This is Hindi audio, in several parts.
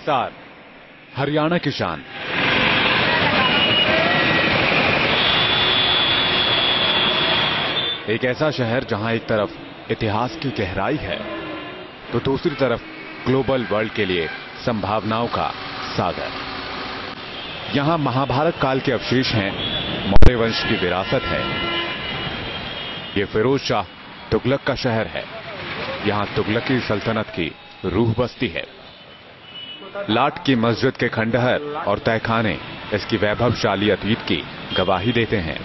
हिसार, हरियाणा की शान। एक ऐसा शहर जहां एक तरफ इतिहास की गहराई है तो दूसरी तरफ ग्लोबल वर्ल्ड के लिए संभावनाओं का सागर। यहां महाभारत काल के अवशेष हैं, मौर्य वंश की विरासत है। ये फिरोज शाह तुगलक का शहर है। यहां तुगलकी सल्तनत की रूह बसती है। लाट की मस्जिद के खंडहर और तहखाने इसकी वैभवशाली अतीत की गवाही देते हैं।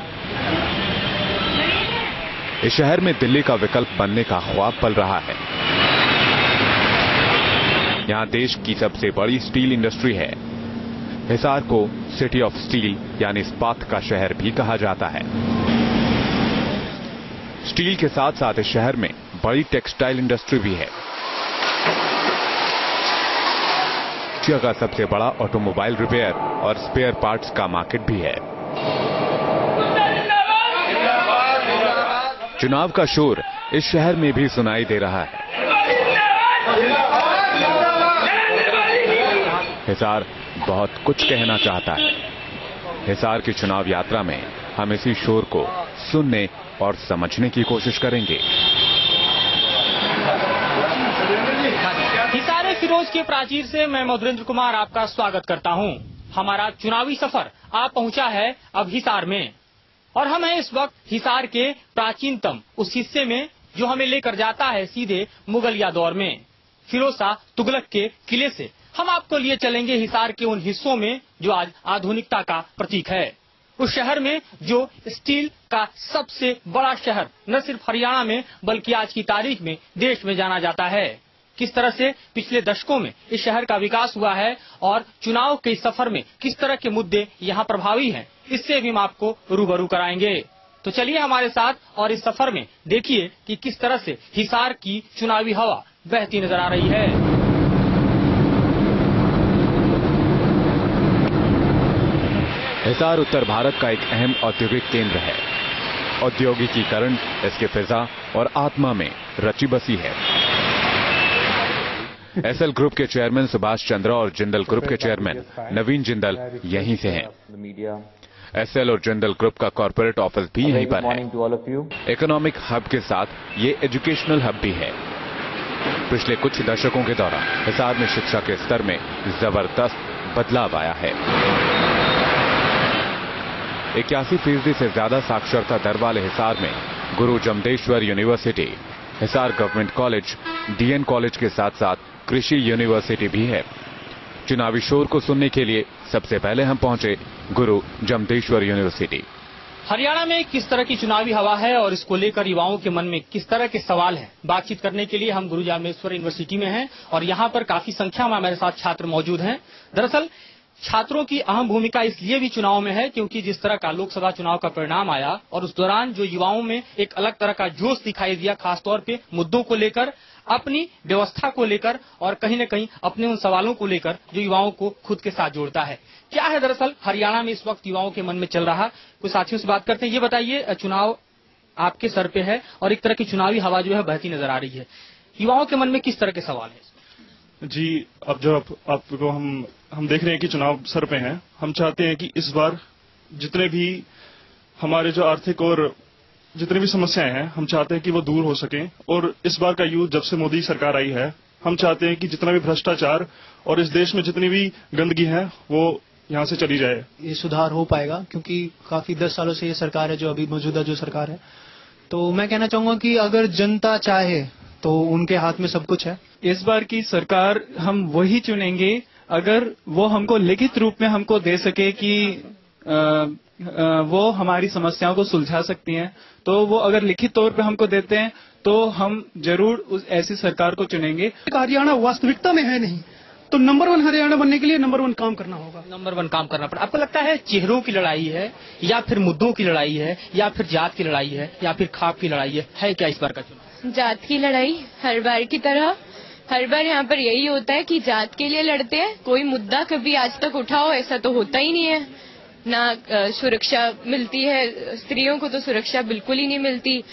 इस शहर में दिल्ली का विकल्प बनने का ख्वाब पल रहा है। यहां देश की सबसे बड़ी स्टील इंडस्ट्री है। हिसार को सिटी ऑफ स्टील यानी इस्पात का शहर भी कहा जाता है। स्टील के साथ साथ इस शहर में बड़ी टेक्सटाइल इंडस्ट्री भी है। एशिया का सबसे बड़ा ऑटोमोबाइल रिपेयर और स्पेयर पार्ट्स का मार्केट भी है। चुनाव का शोर इस शहर में भी सुनाई दे रहा है। हिसार बहुत कुछ कहना चाहता है। हिसार की चुनाव यात्रा में हम इसी शोर को सुनने और समझने की कोशिश करेंगे। हिसार फिरोज के प्राचीर से मैं मधुरेंद्र कुमार आपका स्वागत करता हूं। हमारा चुनावी सफर आ पहुंचा है अब हिसार में और हम हैं इस वक्त हिसार के प्राचीनतम उस हिस्से में जो हमें लेकर जाता है सीधे मुगलिया दौर में। फिरोज शाह तुगलक के किले से हम आपको लिए चलेंगे हिसार के उन हिस्सों में जो आज आधुनिकता का प्रतीक है। उस शहर में जो स्टील का सबसे बड़ा शहर न सिर्फ हरियाणा में बल्कि आज की तारीख में देश में जाना जाता है। किस तरह से पिछले दशकों में इस शहर का विकास हुआ है और चुनाव के सफर में किस तरह के मुद्दे यहाँ प्रभावी हैं, इससे भी हम आपको रूबरू कराएंगे। तो चलिए हमारे साथ और इस सफर में देखिए कि किस तरह से हिसार की चुनावी हवा बहती नजर आ रही है। हिसार उत्तर भारत का एक अहम औद्योगिक केंद्र है। औद्योगिकीकरण इसके फिजा और आत्मा में रची बसी है। एसएल ग्रुप के चेयरमैन सुभाष चंद्रा और जिंदल ग्रुप के चेयरमैन नवीन जिंदल यहीं से हैं। एसएल और जिंदल ग्रुप का कॉर्पोरेट ऑफिस भी यहीं पर है। इकोनॉमिक हब के साथ ये एजुकेशनल हब भी है। पिछले कुछ दशकों के दौरान हिसार में शिक्षा के स्तर में जबरदस्त बदलाव आया है। 81% से ज्यादा साक्षरता दर वाले हिसार में Guru Jambheshwar university, Hisar government college, DN college के साथ साथ कृषि यूनिवर्सिटी भी है। चुनावी शोर को सुनने के लिए सबसे पहले हम पहुंचे गुरु जमदेश्वर यूनिवर्सिटी। हरियाणा में किस तरह की चुनावी हवा है और इसको लेकर युवाओं के मन में किस तरह के सवाल हैं, बातचीत करने के लिए हम गुरु जमदेश्वर यूनिवर्सिटी में हैं और यहाँ पर काफी संख्या में हमारे साथ छात्र मौजूद हैं। दरअसल छात्रों की अहम भूमिका इसलिए भी चुनाव में है क्योंकि जिस तरह का लोकसभा चुनाव का परिणाम आया और उस दौरान जो युवाओं में एक अलग तरह का जोश दिखाई दिया, खासतौर पे मुद्दों को लेकर, अपनी व्यवस्था को लेकर और कहीं न कहीं अपने उन सवालों को लेकर जो युवाओं को खुद के साथ जोड़ता है। क्या है दरअसल हरियाणा में इस वक्त युवाओं के मन में चल रहा, कुछ साथियों से बात करते हैं। ये बताइए, चुनाव आपके सर पे है और एक तरह की चुनावी हवा जो है बहती नजर आ रही है, युवाओं के मन में किस तरह के सवाल है? जी, अब जब आपको हम देख रहे हैं कि चुनाव सर पे हैं, हम चाहते हैं कि इस बार जितने भी हमारे जो आर्थिक और जितनी भी समस्याएं हैं, हम चाहते हैं कि वो दूर हो सकें। और इस बार का यूथ जब से मोदी सरकार आई है, हम चाहते हैं कि जितना भी भ्रष्टाचार और इस देश में जितनी भी गंदगी है वो यहाँ से चली जाए। ये सुधार हो पाएगा क्योंकि काफी 10 सालों से ये सरकार है जो अभी मौजूदा जो सरकार है। तो मैं कहना चाहूंगा कि अगर जनता चाहे तो उनके हाथ में सब कुछ है। इस बार की सरकार हम वही चुनेंगे अगर वो हमको लिखित रूप में हमको दे सके कि वो हमारी समस्याओं को सुलझा सकती हैं। तो वो अगर लिखित तौर पे हमको देते हैं तो हम जरूर उस ऐसी सरकार को चुनेंगे। हरियाणा वास्तविकता में है नहीं, तो नंबर 1 हरियाणा बनने के लिए नंबर 1 काम करना होगा। नंबर 1 काम करना पड़ा। आपको लगता है चेहरों की लड़ाई है या फिर मुद्दों की लड़ाई है या फिर जात की लड़ाई है या फिर खाप की लड़ाई है क्या इस बार का चुनाव? जात की लड़ाई हर बार की तरह। हर बार यहाँ पर यही होता है कि जात के लिए लड़ते हैं। कोई मुद्दा कभी आज तक उठाओ ऐसा तो होता ही नहीं है। ना सुरक्षा मिलती है, स्त्रियों को तो सुरक्षा बिल्कुल ही नहीं मिलती।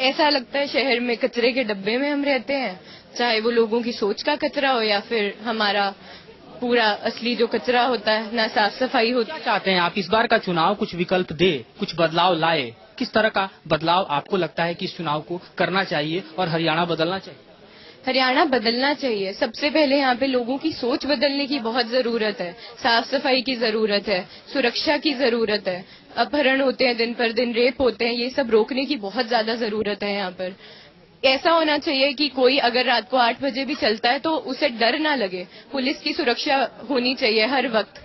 ऐसा लगता है शहर में कचरे के डब्बे में हम रहते हैं, चाहे वो लोगों की सोच का कचरा हो या फिर हमारा पूरा असली जो कचरा होता है, ना साफ सफाई होती है। चाहते हैं आप इस बार का चुनाव कुछ विकल्प दे, कुछ बदलाव लाए? किस तरह का बदलाव आपको लगता है कि इस चुनाव को करना चाहिए और हरियाणा बदलना चाहिए? हरियाणा बदलना चाहिए। सबसे पहले यहाँ पे लोगों की सोच बदलने की बहुत जरूरत है। साफ सफाई की जरूरत है, सुरक्षा की जरूरत है। अपहरण होते हैं दिन पर दिन, रेप होते हैं, ये सब रोकने की बहुत ज्यादा जरूरत है। यहाँ पर ऐसा होना चाहिए कि कोई अगर रात को 8 बजे भी चलता है तो उसे डर ना लगे। पुलिस की सुरक्षा होनी चाहिए हर वक्त,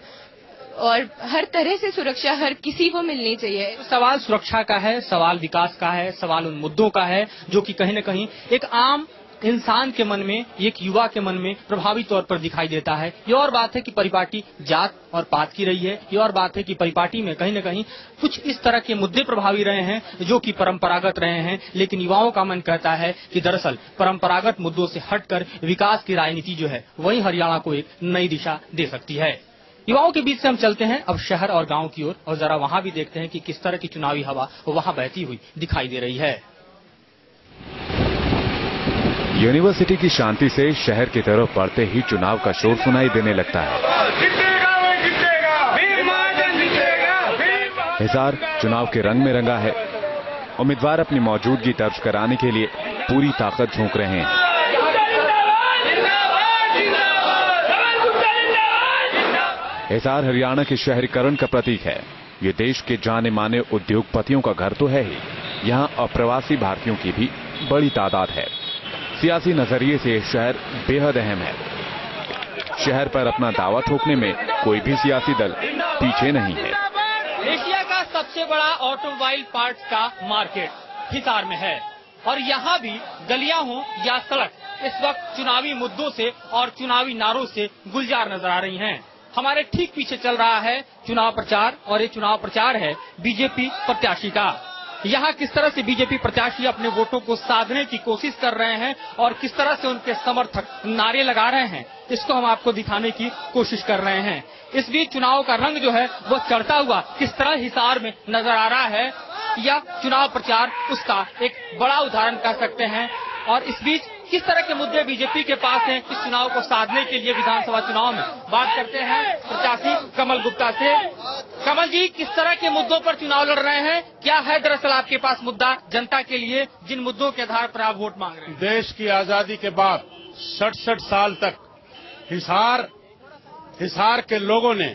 और हर तरह से सुरक्षा हर किसी को मिलनी चाहिए। सवाल सुरक्षा का है, सवाल विकास का है, सवाल उन मुद्दों का है जो कि कहीं न कहीं एक आम इंसान के मन में, एक युवा के मन में प्रभावी तौर पर दिखाई देता है। ये और बात है कि परिपाटी जात और पात की रही है। ये और बात है कि परिपाटी में कहीं न कहीं कुछ इस तरह के मुद्दे प्रभावी रहे हैं जो कि परंपरागत रहे हैं, लेकिन युवाओं का मन कहता है कि दरअसल परंपरागत मुद्दों से हटकर विकास की राजनीति जो है वही हरियाणा को एक नई दिशा दे सकती है। युवाओं के बीच से हम चलते हैं अब शहर और गांव की ओर, और जरा वहां भी देखते हैं कि किस तरह की चुनावी हवा वहां बहती हुई दिखाई दे रही है। यूनिवर्सिटी की शांति से शहर की तरफ बढ़ते ही चुनाव का शोर सुनाई देने लगता है। हिसार चुनाव के रंग में रंगा है। उम्मीदवार अपनी मौजूदगी दर्ज कराने के लिए पूरी ताकत झोंक रहे हैं। हिसार हरियाणा के शहरीकरण का प्रतीक है। ये देश के जाने माने उद्योगपतियों का घर तो है ही, यहाँ अप्रवासी भारतीयों की भी बड़ी तादाद है। सियासी नजरिए से शहर बेहद अहम है। शहर पर अपना दावा ठोकने में कोई भी सियासी दल पीछे नहीं है। एशिया का सबसे बड़ा ऑटोमोबाइल पार्ट्स का मार्केट हिसार में है, और यहाँ भी गलियां हो या सड़क इस वक्त चुनावी मुद्दों से और चुनावी नारों से गुलजार नजर आ रही हैं। हमारे ठीक पीछे चल रहा है चुनाव प्रचार, और ये चुनाव प्रचार है बीजेपी प्रत्याशी का। यहाँ किस तरह से बीजेपी प्रत्याशी अपने वोटों को साधने की कोशिश कर रहे हैं और किस तरह से उनके समर्थक नारे लगा रहे हैं, इसको हम आपको दिखाने की कोशिश कर रहे हैं। इस बीच चुनाव का रंग जो है वो चढ़ता हुआ किस तरह हिसार में नजर आ रहा है, या चुनाव प्रचार उसका एक बड़ा उदाहरण कह सकते हैं। और इस बीच किस तरह के मुद्दे बीजेपी के पास हैं इस चुनाव को साधने के लिए विधानसभा चुनाव में, बात करते हैं प्रत्याशी कमल गुप्ता से। कमल जी, किस तरह के मुद्दों पर चुनाव लड़ रहे हैं? क्या है दरअसल आपके पास मुद्दा जनता के लिए, जिन मुद्दों के आधार पर आप वोट मांग रहे हैं? देश की आजादी के बाद 67 साल तक हिसार के लोगों ने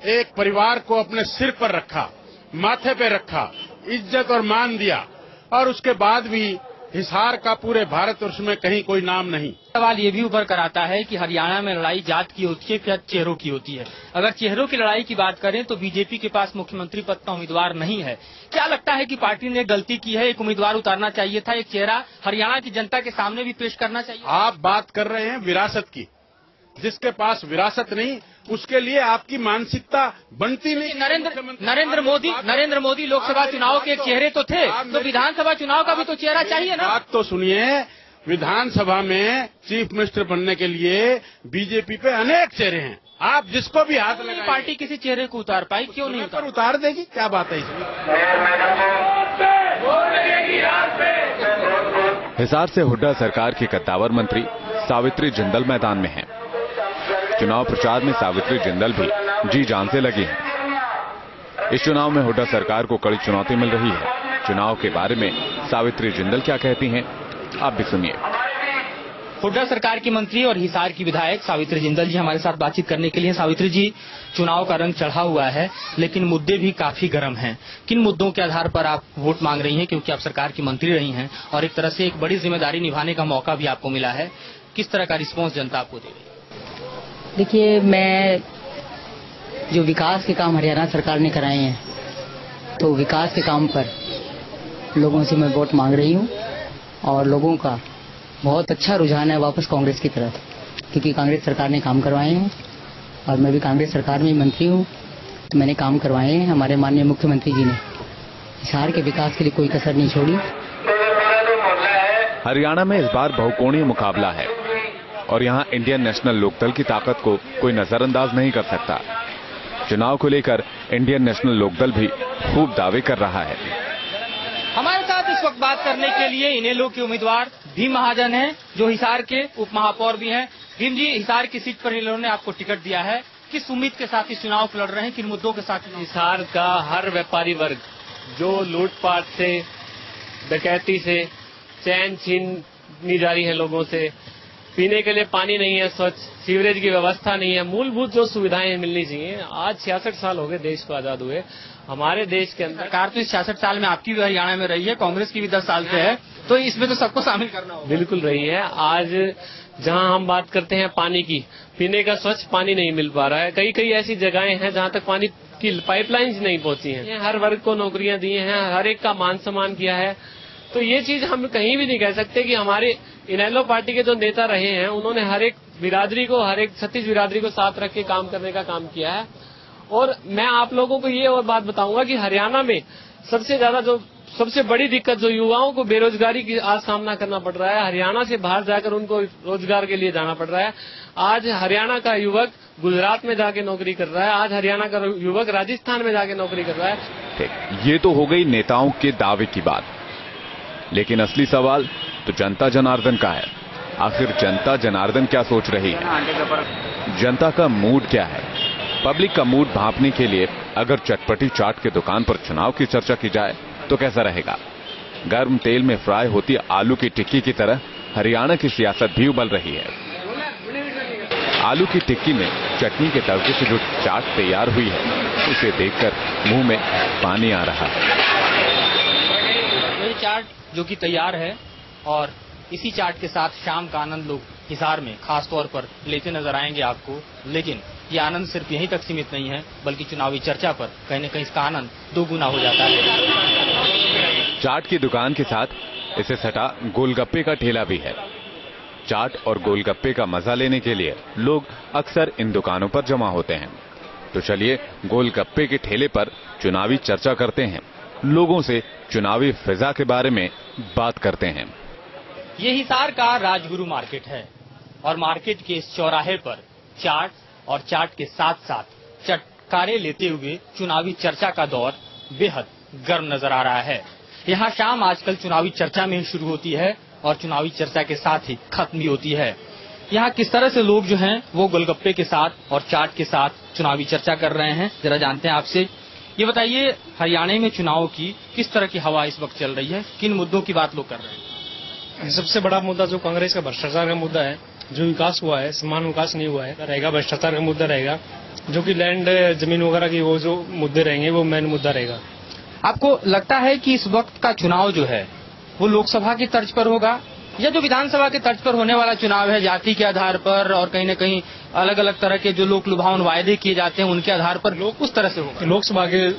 एक परिवार को अपने सिर पर रखा, माथे पे रखा, इज्जत और मान दिया, और उसके बाद भी हिसार का पूरे भारतवर्ष में कहीं कोई नाम नहीं। सवाल ये भी उभर कर आता है कि हरियाणा में लड़ाई जात की होती है या चेहरों की होती है? अगर चेहरों की लड़ाई की बात करें तो बीजेपी के पास मुख्यमंत्री पद का उम्मीदवार नहीं है। क्या लगता है कि पार्टी ने गलती की है? एक उम्मीदवार उतारना चाहिए था, एक चेहरा हरियाणा की जनता के सामने भी पेश करना चाहिए। आप बात कर रहे हैं विरासत की, जिसके पास विरासत नहीं उसके लिए आपकी मानसिकता बनती नहीं। नरेंद्र मोदी लोकसभा चुनाव के चेहरे तो थे, तो विधानसभा चुनाव का भी तो चेहरा चाहिए ना। बात तो सुनिए, विधानसभा में चीफ मिनिस्टर बनने के लिए बीजेपी पे अनेक चेहरे हैं। आप जिसको भी हाथ लगाएं, पार्टी किसी चेहरे को उतार पाई, क्यों नहीं उतार देगी? क्या बात है इसमें? हिसार से हुड्डा सरकार की कद्दावर मंत्री सावित्री जिंदल मैदान में हैं। चुनाव प्रचार में सावित्री जिंदल भी जी जान से लगी हैं। इस चुनाव में हुड्डा सरकार को कड़ी चुनौती मिल रही है। चुनाव के बारे में सावित्री जिंदल क्या कहती हैं, आप भी सुनिए। हुड्डा सरकार की मंत्री और हिसार की विधायक सावित्री जिंदल जी हमारे साथ बातचीत करने के लिए। सावित्री जी, चुनाव का रंग चढ़ा हुआ है, लेकिन मुद्दे भी काफी गर्म हैं। किन मुद्दों के आधार पर आप वोट मांग रही हैं? क्योंकि आप सरकार की मंत्री रही हैं और एक तरह से एक बड़ी जिम्मेदारी निभाने का मौका भी आपको मिला है। किस तरह का रिस्पॉन्स जनता आपको दे रही है? देखिए, मैं जो विकास के काम हरियाणा सरकार ने कराए हैं, तो विकास के काम पर लोगों से मैं वोट मांग रही हूँ, और लोगों का बहुत अच्छा रुझान है वापस कांग्रेस की तरफ, क्योंकि कांग्रेस सरकार ने काम करवाए हैं और मैं भी कांग्रेस सरकार में मंत्री हूँ, तो मैंने काम करवाए हैं। हमारे माननीय मुख्यमंत्री जी ने हिसार के विकास के लिए कोई कसर नहीं छोड़ी। हरियाणा में इस बार बहुकोणीय मुकाबला है और यहाँ इंडियन नेशनल लोकदल की ताकत को कोई नजरअंदाज नहीं कर सकता। चुनाव को लेकर इंडियन नेशनल लोकदल भी खूब दावे कर रहा है। हमारे साथ इस वक्त बात करने के लिए इनेलो के उम्मीदवार भीम महाजन हैं, जो हिसार के उप महापौर भी हैं। भीम जी, हिसार की सीट पर इन लोगों ने आपको टिकट दिया है, किस उम्मीद के साथ इस चुनाव को लड़ रहे हैं, किन मुद्दों के साथ? हिसार का हर व्यापारी वर्ग जो लूटपाट से, डकैती से, चैन छीनी जा रही है लोगों से, पीने के लिए पानी नहीं है, स्वच्छ सीवरेज की व्यवस्था नहीं है, मूलभूत जो सुविधाएं मिलनी चाहिए। आज 66 साल हो गए देश को आजाद हुए। हमारे देश के अंदर सरकार तो इस 66 साल में आपकी भी हरियाणा में रही है, कांग्रेस की भी 10 साल से है, तो इसमें तो सबको शामिल करना होगा। बिल्कुल रही है। आज जहां हम बात करते हैं पानी की, पीने का स्वच्छ पानी नहीं मिल पा रहा है। कई कई ऐसी जगहें हैं जहां तक पानी की पाइपलाइंस नहीं पहुंची हैं। हर वर्ग को नौकरियां दी हैं, हर एक का मान सम्मान किया है। तो ये चीज हम कहीं भी नहीं कह सकते कि हमारे इनेलो पार्टी के जो नेता रहे हैं उन्होंने हर एक बिरादरी को, हर एक छत्तीस बिरादरी को साथ रख के काम करने का काम किया है। और मैं आप लोगों को ये और बात बताऊंगा कि हरियाणा में सबसे ज्यादा जो सबसे बड़ी दिक्कत जो युवाओं को बेरोजगारी की आज सामना करना पड़ रहा है, हरियाणा से बाहर जाकर उनको रोजगार के लिए जाना पड़ रहा है। आज हरियाणा का युवक गुजरात में जाके नौकरी कर रहा है, आज हरियाणा का युवक राजस्थान में जाके नौकरी कर रहा है। ये तो हो गई नेताओं के दावे की बात, लेकिन असली सवाल तो जनता जनार्दन का है। आखिर जनता जनार्दन क्या सोच रही है, जनता का मूड क्या है? पब्लिक का मूड भांपने के लिए अगर चटपटी चाट के दुकान पर चुनाव की चर्चा की जाए तो कैसा रहेगा? गर्म तेल में फ्राई होती आलू की टिक्की की तरह हरियाणा की सियासत भी उबल रही है। आलू की टिक्की में चटनी के तड़के से जो चाट तैयार हुई है, उसे देखकर मुंह में पानी आ रहा है। ये चाट जो कि तैयार है और इसी चाट के साथ शाम का आनंद लोग हिसार में खास तौर पर लेते नजर आएंगे आपको। लेकिन ये आनंद सिर्फ यहीं तक सीमित नहीं है, बल्कि चुनावी चर्चा पर कहीं न कहीं इसका आनंद दोगुना हो जाता है। चाट की दुकान के साथ इसे सटा गोलगप्पे का ठेला भी है। चाट और गोलगप्पे का मजा लेने के लिए लोग अक्सर इन दुकानों पर जमा होते हैं। तो चलिए गोलगप्पे के ठेले पर चुनावी चर्चा करते हैं, लोगों से चुनावी फिजा के बारे में बात करते हैं। ये हिसार का राजगुरु मार्केट है और मार्केट के इस चौराहे पर चाट और चाट के साथ साथ चटकारे लेते हुए चुनावी चर्चा का दौर बेहद गर्म नजर आ रहा है। यहाँ शाम आजकल चुनावी चर्चा में ही शुरू होती है और चुनावी चर्चा के साथ ही खत्म भी होती है। यहाँ किस तरह से लोग जो हैं वो गोलगप्पे के साथ और चाट के साथ चुनावी चर्चा कर रहे हैं, जरा जानते हैं आपसे। ये बताइए, हरियाणा में चुनाव की किस तरह की हवा इस वक्त चल रही है, किन मुद्दों की बात लोग कर रहे हैं? सबसे बड़ा मुद्दा जो कांग्रेस का भ्रष्टाचार का मुद्दा है, जो विकास हुआ है, समान विकास नहीं हुआ है, रहेगा भ्रष्टाचार का मुद्दा रहेगा। जो कि लैंड जमीन वगैरह की वो जो मुद्दे रहेंगे वो मेन मुद्दा रहेगा। आपको लगता है कि इस वक्त का चुनाव जो है वो लोकसभा की तर्ज पर होगा या जो विधानसभा के तर्ज पर होने वाला चुनाव है, जाति के आधार पर और कहीं न कहीं अलग अलग तरह के जो लोक लुभावन वायदे किए जाते हैं उनके आधार पर लोग उस तरह से होगा? लोकसभा के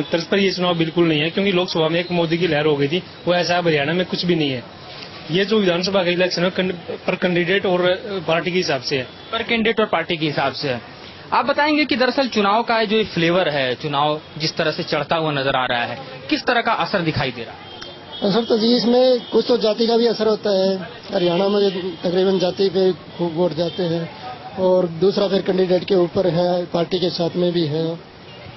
तर्ज पर ये चुनाव बिल्कुल नहीं है, क्योंकि लोकसभा में एक मोदी की लहर हो गई थी, वो ऐसा हरियाणा में कुछ भी नहीं है। ये जो विधानसभा का इलेक्शन है पर कैंडिडेट और पार्टी के हिसाब से है, पर कैंडिडेट और पार्टी के हिसाब से है। आप बताएंगे कि दरअसल चुनाव का जो फ्लेवर है, चुनाव जिस तरह से चढ़ता हुआ नजर आ रहा है, किस तरह का असर दिखाई दे रहा है? असर तो जी इसमें कुछ तो जाति का भी असर होता है। हरियाणा में तकरीबन जाति पे खूब वोट जाते हैं और दूसरा फिर कैंडिडेट के ऊपर है, पार्टी के साथ में भी है।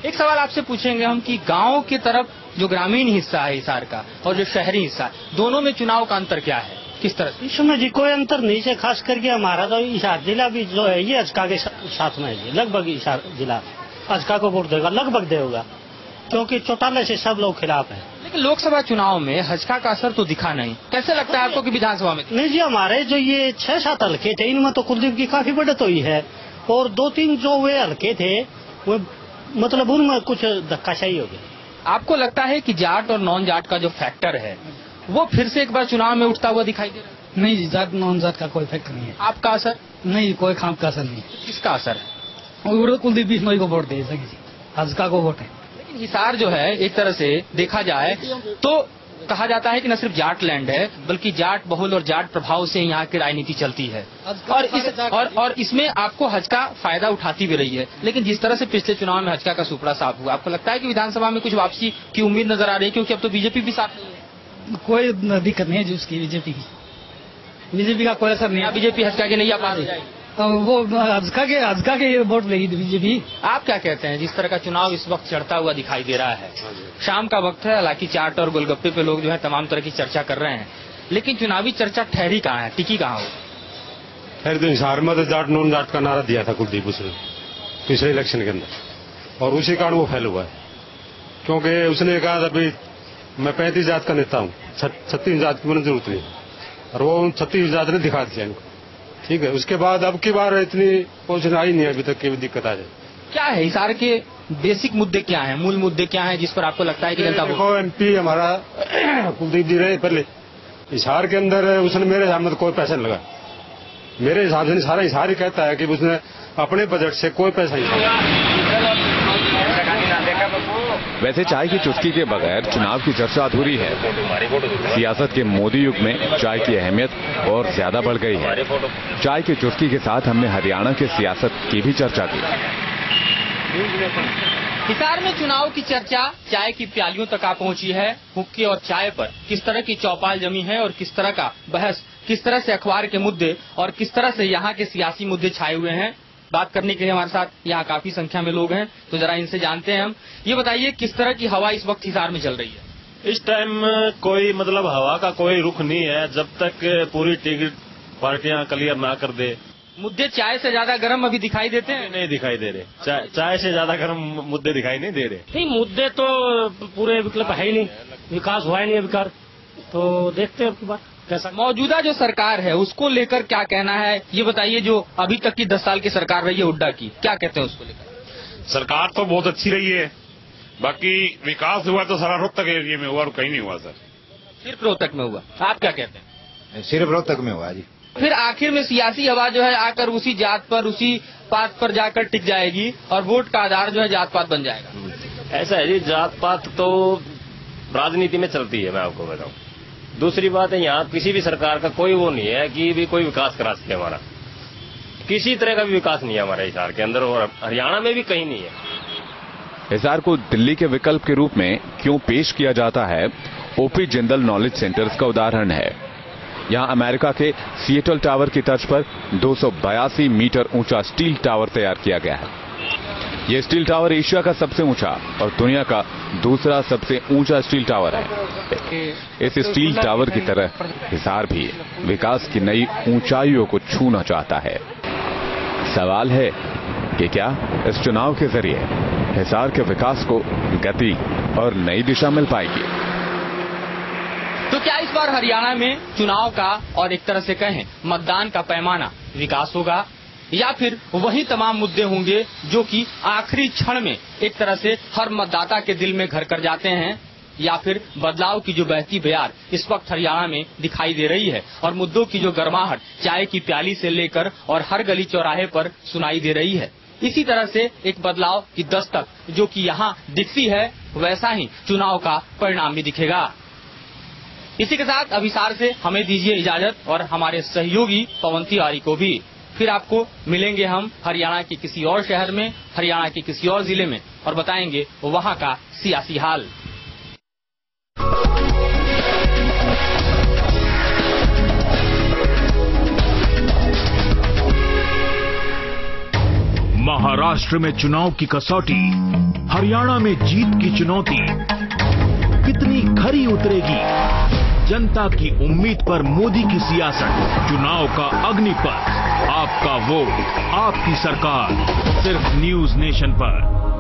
एक सवाल आपसे पूछेंगे हम कि गांव की तरफ जो ग्रामीण हिस्सा है हिसार का और जो शहरी हिस्सा, दोनों में चुनाव का अंतर क्या है, किस तरह से? इसमें जी कोई अंतर नहीं है, खास करके हमारा तो हिसार जिला भी जो है ये हजका के साथ में है। लगभग हिसार जिला हजका को वोट देगा, लगभग देगा, क्योंकि चौटाला से सब लोग खिलाफ है। लेकिन लोकसभा चुनाव में हजका का असर तो दिखा नहीं, कैसे लगता है आपको कि विधानसभा में? नहीं जी, हमारे जो ये 6-7 हल्के थे इनमें तो कुलदीप की काफी बढ़त हुई है और 2-3 जो वे हल्के थे वो मतलब उनमें कुछ धक्काशाही हो गई। आपको लगता है कि जाट और नॉन जाट का जो फैक्टर है वो फिर से एक बार चुनाव में उठता हुआ दिखाई दे रहा है? नहीं जी, जाट नॉन जाट का कोई फैक्टर नहीं है। आपका असर? नहीं, कोई खाम का असर नहीं। किसका असर है? और कुलदीप बिश्नोई को वोट दे सके, हजका को वोट है। लेकिन हिसार जो है एक तरह से देखा जाए तो कहा जाता है कि न सिर्फ जाट लैंड है बल्कि जाट बहुल और जाट प्रभाव से यहाँ की राजनीति चलती है और इसमें आपको हजका फायदा उठाती भी रही है। लेकिन जिस तरह से पिछले चुनाव में हजका का सुपड़ा साफ हुआ, आपको लगता है कि विधानसभा में कुछ वापसी की उम्मीद नजर आ रही है? क्योंकि अब तो बीजेपी भी साथ नहीं है। कोई दिक्कत नहीं है जी उसकी, बीजेपी का कोई असर नहीं है। बीजेपी हजका के नहीं आ पा रही, वो हजका के वोट लेगी बीजेपी। आप क्या कहते हैं, जिस तरह का चुनाव इस वक्त चढ़ता हुआ दिखाई दे रहा है? शाम का वक्त है, हालांकि चाट और गोलगप्पे पे लोग जो है तमाम तरह की चर्चा कर रहे हैं, लेकिन चुनावी चर्चा ठहरी कहाँ है, टिकी कहाँ हो? फिर तो हिसार में तो जाट नॉन जाट का नारा दिया था कुलदीप उसने पिछले इलेक्शन के अंदर, और उसी कारण वो फेल हुआ है। क्योंकि उसने कहा था भाई मैं 35 जात का नेता हूँ, 36 जात की मुझे जरूरत नहीं, और वो 36 जात ने दिखा दिया इनको। ठीक है, उसके बाद अब की बार इतनी पोजिशन आई नहीं अभी तक की दिक्कत आ जाए। क्या है हिसार के बेसिक मुद्दे, क्या है मूल मुद्दे, क्या है जिस पर आपको लगता है कि जनता को MP हमारा कुलदीप जी रहे पहले हिसार के अंदर, उसने मेरे हिसाब में कोई पैसा नहीं लगा। मेरे हिसाब से सारा हिसार ही कहता है कि उसने अपने बजट से कोई पैसा नहीं। वैसे चाय की चुस्की के बगैर चुनाव की चर्चा अधूरी है। सियासत के मोदी युग में चाय की अहमियत और ज्यादा बढ़ गई है। चाय की चुस्की के साथ हमने हरियाणा के सियासत की भी चर्चा की। हिसार में चुनाव की चर्चा चाय की प्यालियों तक आ पहुंची है। हुक्के और चाय पर किस तरह की चौपाल जमी है और किस तरह का बहस, किस तरह से अखबार के मुद्दे और किस तरह से यहाँ के सियासी मुद्दे छाए हुए हैं। बात करने के लिए हमारे साथ यहाँ काफी संख्या में लोग हैं, तो जरा इनसे जानते हैं हम। ये बताइए किस तरह की हवा इस वक्त हिसार में चल रही है? इस टाइम कोई मतलब हवा का कोई रुख नहीं है जब तक पूरी टिकट पार्टियां क्लियर ना कर दे। मुद्दे चाय से ज्यादा गर्म अभी दिखाई देते हैं? नहीं दिखाई दे रहे, चाय से ज्यादा गर्म मुद्दे दिखाई नहीं दे रहे। नहीं, मुद्दे तो पूरे विकल्प है ही नहीं, विकास हुआ ही नहीं अभी, तो देखते हैं बात कैसा। मौजूदा जो सरकार है उसको लेकर क्या कहना है, ये बताइए। जो अभी तक की 10 साल की सरकार रही है हुड्डा की, क्या कहते हैं उसको लेकर? सरकार तो बहुत अच्छी रही है, बाकी विकास हुआ तो सारा रोहतक एरिया में हुआ और कहीं नहीं हुआ सर। सिर्फ रोहतक में हुआ, आप क्या कहते हैं? सिर्फ रोहतक में हुआ जी। फिर आखिर में सियासी हवा जो है आकर उसी जात पर, उसी पात पर जाकर टिक जाएगी और वोट का आधार जो है जात पात बन जाएगा। ऐसा है जी, जात पात तो राजनीति में चलती है, मैं आपको बताऊं। दूसरी बात है, यहाँ किसी भी सरकार का कोई वो नहीं है कि भी कोई विकास करा सके। हमारा किसी तरह का भी विकास नहीं है हमारे हिसार के अंदर, और हरियाणा में भी कहीं नहीं है। हिसार को दिल्ली के विकल्प के रूप में क्यों पेश किया जाता है, ओपी जिंदल नॉलेज सेंटर्स का उदाहरण है। यहां अमेरिका के सिएटल टावर की तर्ज पर 282 मीटर ऊंचा स्टील टावर तैयार किया गया है। यह स्टील टावर एशिया का सबसे ऊंचा और दुनिया का दूसरा सबसे ऊंचा स्टील टावर है। इस स्टील टावर की तरह हिसार भी विकास की नई ऊंचाइयों को छूना चाहता है। सवाल है कि क्या इस चुनाव के जरिए हिसार के विकास को गति और नई दिशा मिल पाएगी? तो क्या इस बार हरियाणा में चुनाव का और एक तरह से कहें मतदान का पैमाना विकास होगा, या फिर वही तमाम मुद्दे होंगे जो कि आखिरी क्षण में एक तरह से हर मतदाता के दिल में घर कर जाते हैं, या फिर बदलाव की जो बहती बयार इस वक्त हरियाणा में दिखाई दे रही है और मुद्दों की जो गर्माहट चाय की प्याली से लेकर और हर गली चौराहे पर सुनाई दे रही है। इसी तरह से एक बदलाव की दस्तक जो कि यहाँ दिखती है, वैसा ही चुनाव का परिणाम भी दिखेगा। इसी के साथ अब हिसार से हमें दीजिए इजाजत और हमारे सहयोगी पवन तिवारी को भी। फिर आपको मिलेंगे हम हरियाणा के किसी और शहर में, हरियाणा के किसी और जिले में, और बताएंगे वहां का सियासी हाल। महाराष्ट्र में चुनाव की कसौटी, हरियाणा में जीत की चुनौती कितनी खरी उतरेगी? जनता की उम्मीद पर मोदी की सियासत, चुनाव का अग्निपथ, आपका वोट, आपकी सरकार, सिर्फ न्यूज नेशन पर।